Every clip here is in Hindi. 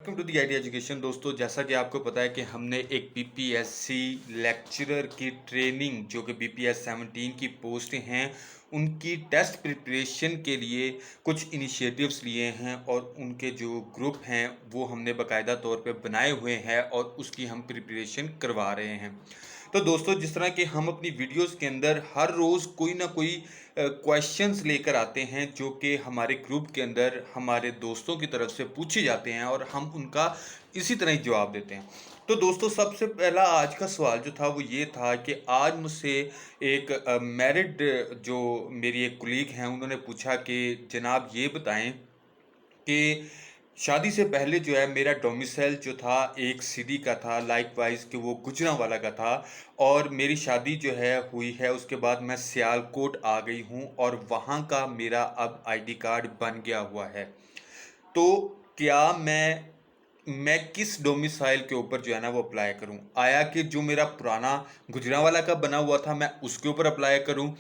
Welcome to the IT education. दोस्तों, जैसा कि आपको पता है कि हमने एक बीपीएससी लेक्चरर की ट्रेनिंग जो कि बीपीएस 17 की पोस्ट हैं उनकी टेस्ट प्रिपरेशन के लिए कुछ इनिशिएटिव्स लिए हैं और उनके जो ग्रुप हैं वो हमने बाकायदा तौर पे बनाए हुए हैं और उसकी हम प्रिपरेशन करवा रहे हैं। तो दोस्तों, जिस तरह कि हम अपनी वीडियोस के अंदर हर रोज़ कोई ना कोई क्वेश्चंस लेकर आते हैं जो कि हमारे ग्रुप के अंदर हमारे दोस्तों की तरफ से पूछे जाते हैं और हम उनका इसी तरह ही जवाब देते हैं। तो दोस्तों, सबसे पहला आज का सवाल जो था वो ये था कि आज मुझसे एक मैरिड जो मेरी एक कुलीग हैं उन्होंने पूछा कि जनाब ये बताएं कि शादी से पहले जो है मेरा डोमिसाइल जो था एक सिटी का था, लाइकवाइज कि वो गुजरांवाला का था, और मेरी शादी जो है हुई है उसके बाद मैं सियालकोट आ गई हूँ और वहाँ का मेरा अब आईडी कार्ड बन गया हुआ है। तो क्या मैं किस डोमिसाइल के ऊपर जो है ना वो अप्लाई करूं? आया कि जो मेरा पुराना गुजरांवाला का बना हुआ था मैं उसके ऊपर अप्लाई करूं,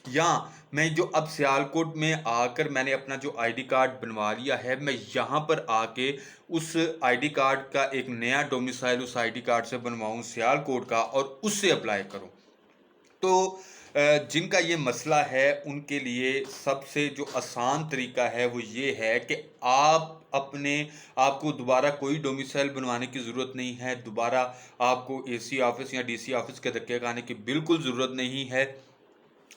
या मैं जो अब सियालकोट में आकर मैंने अपना जो आईडी कार्ड बनवा लिया है मैं यहाँ पर आके उस आईडी कार्ड का एक नया डोमिसाइल उस आईडी कार्ड से बनवाऊं सियालकोट का और उससे अप्लाई करूं? तो जिनका ये मसला है उनके लिए सबसे जो आसान तरीका है वो ये है कि आपको दोबारा कोई डोमिसाइल बनवाने की ज़रूरत नहीं है। दोबारा आपको एसी ऑफिस या डीसी ऑफिस के धक्के खाने की बिल्कुल ज़रूरत नहीं है।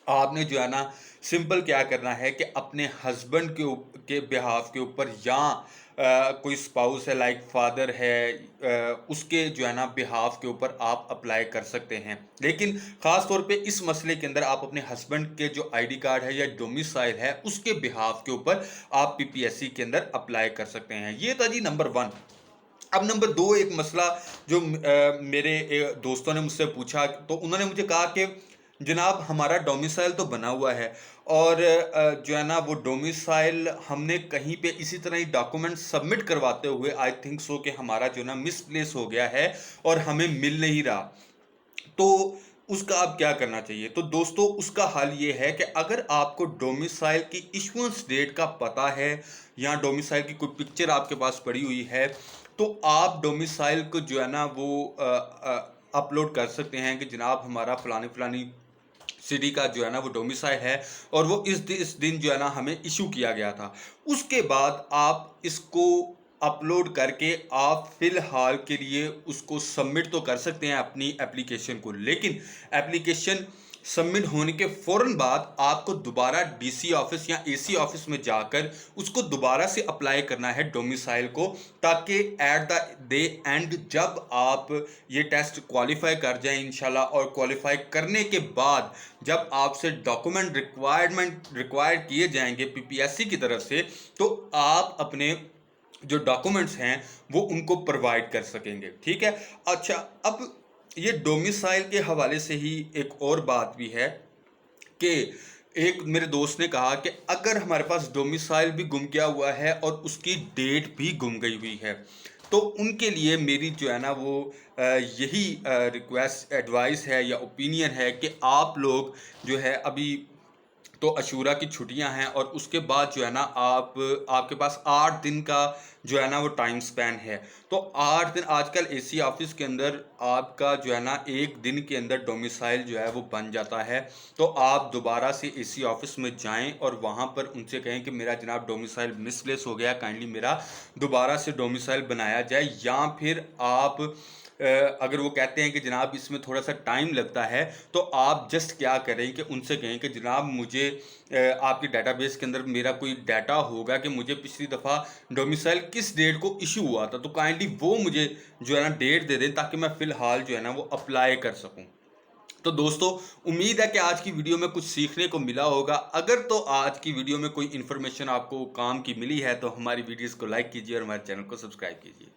आपने जो है ना सिंपल क्या करना है कि अपने हस्बैंड के बिहाफ के ऊपर या कोई स्पाउस है लाइक फादर है, उसके जो है ना बिहाफ के ऊपर आप अप्लाई कर सकते हैं। लेकिन ख़ास तौर पे इस मसले के अंदर आप अपने हस्बैंड के जो आईडी कार्ड है या डोमिसाइल है उसके बिहाफ के ऊपर आप पीपीएससी के अंदर अप्लाई कर सकते हैं। ये था जी नंबर वन। अब नंबर दो, एक मसला जो मेरे दोस्तों ने मुझसे पूछा, तो उन्होंने मुझे कहा कि जनाब हमारा डोमिसाइल तो बना हुआ है और जो है ना वो डोमिसाइल हमने कहीं पे इसी तरह ही डॉक्यूमेंट सबमिट करवाते हुए आई थिंक सो कि हमारा जो ना मिसप्लेस हो गया है और हमें मिल नहीं रहा। तो उसका अब क्या करना चाहिए? तो दोस्तों, उसका हल ये है कि अगर आपको डोमिसाइल की इशुएंस डेट का पता है या डोमिसाइल की कोई पिक्चर आपके पास पड़ी हुई है तो आप डोमिसाइल को जो है ना वो अपलोड कर सकते हैं कि जनाब हमारा फलानी फलानी सिटी का जो है ना वो डोमिसाइल है और वो इस दिन जो है ना हमें इशू किया गया था। उसके बाद आप इसको अपलोड करके आप फिलहाल के लिए उसको सबमिट तो कर सकते हैं अपनी एप्लीकेशन को, लेकिन एप्लीकेशन सबमिट होने के फ़ौरन बाद आपको दोबारा डीसी ऑफिस या एसी ऑफिस में जाकर उसको दोबारा से अप्लाई करना है डोमिसाइल को, ताकि एट द डे एंड जब आप ये टेस्ट क्वालिफाई कर जाएं इंशाल्लाह, और क्वालिफाई करने के बाद जब आपसे डॉक्यूमेंट रिक्वायर किए जाएंगे पीपीएससी की तरफ से, तो आप अपने जो डॉक्यूमेंट्स हैं वो उनको प्रोवाइड कर सकेंगे। ठीक है। अच्छा, अब ये डोमिसाइल के हवाले से ही एक और बात भी है कि एक मेरे दोस्त ने कहा कि अगर हमारे पास डोमिसाइल भी गुम गया हुआ है और उसकी डेट भी गुम गई हुई है तो उनके लिए मेरी जो है ना वो यही रिक्वेस्ट एडवाइस है या ओपिनियन है कि आप लोग जो है अभी तो अशूरा की छुट्टियां हैं और उसके बाद जो है ना आपके पास 8 दिन का जो है ना वो टाइम स्पैन है। तो 8 दिन आजकल एसी ऑफिस के अंदर आपका जो है ना एक दिन के अंदर डोमिसाइल जो है वो बन जाता है। तो आप दोबारा से एसी ऑफिस में जाएं और वहां पर उनसे कहें कि मेरा जनाब डोमिसाइल मिसप्लेस हो गया, काइंडली मेरा दोबारा से डोमिसाइल बनाया जाए। या फिर आप अगर वो कहते हैं कि जनाब इसमें थोड़ा सा टाइम लगता है तो आप जस्ट क्या करें कि उनसे कहें कि जनाब मुझे आपके डाटाबेस के अंदर मेरा कोई डाटा होगा कि मुझे पिछली दफ़ा डोमिसाइल किस डेट को इशू हुआ था, तो काइंडली वो मुझे जो है ना डेट दे दें ताकि मैं फ़िलहाल जो है ना वो अप्लाई कर सकूं। तो दोस्तों, उम्मीद है कि आज की वीडियो में कुछ सीखने को मिला होगा। अगर तो आज की वीडियो में कोई इन्फॉर्मेशन आपको काम की मिली है तो हमारी वीडियोस को लाइक कीजिए और हमारे चैनल को सब्सक्राइब कीजिए।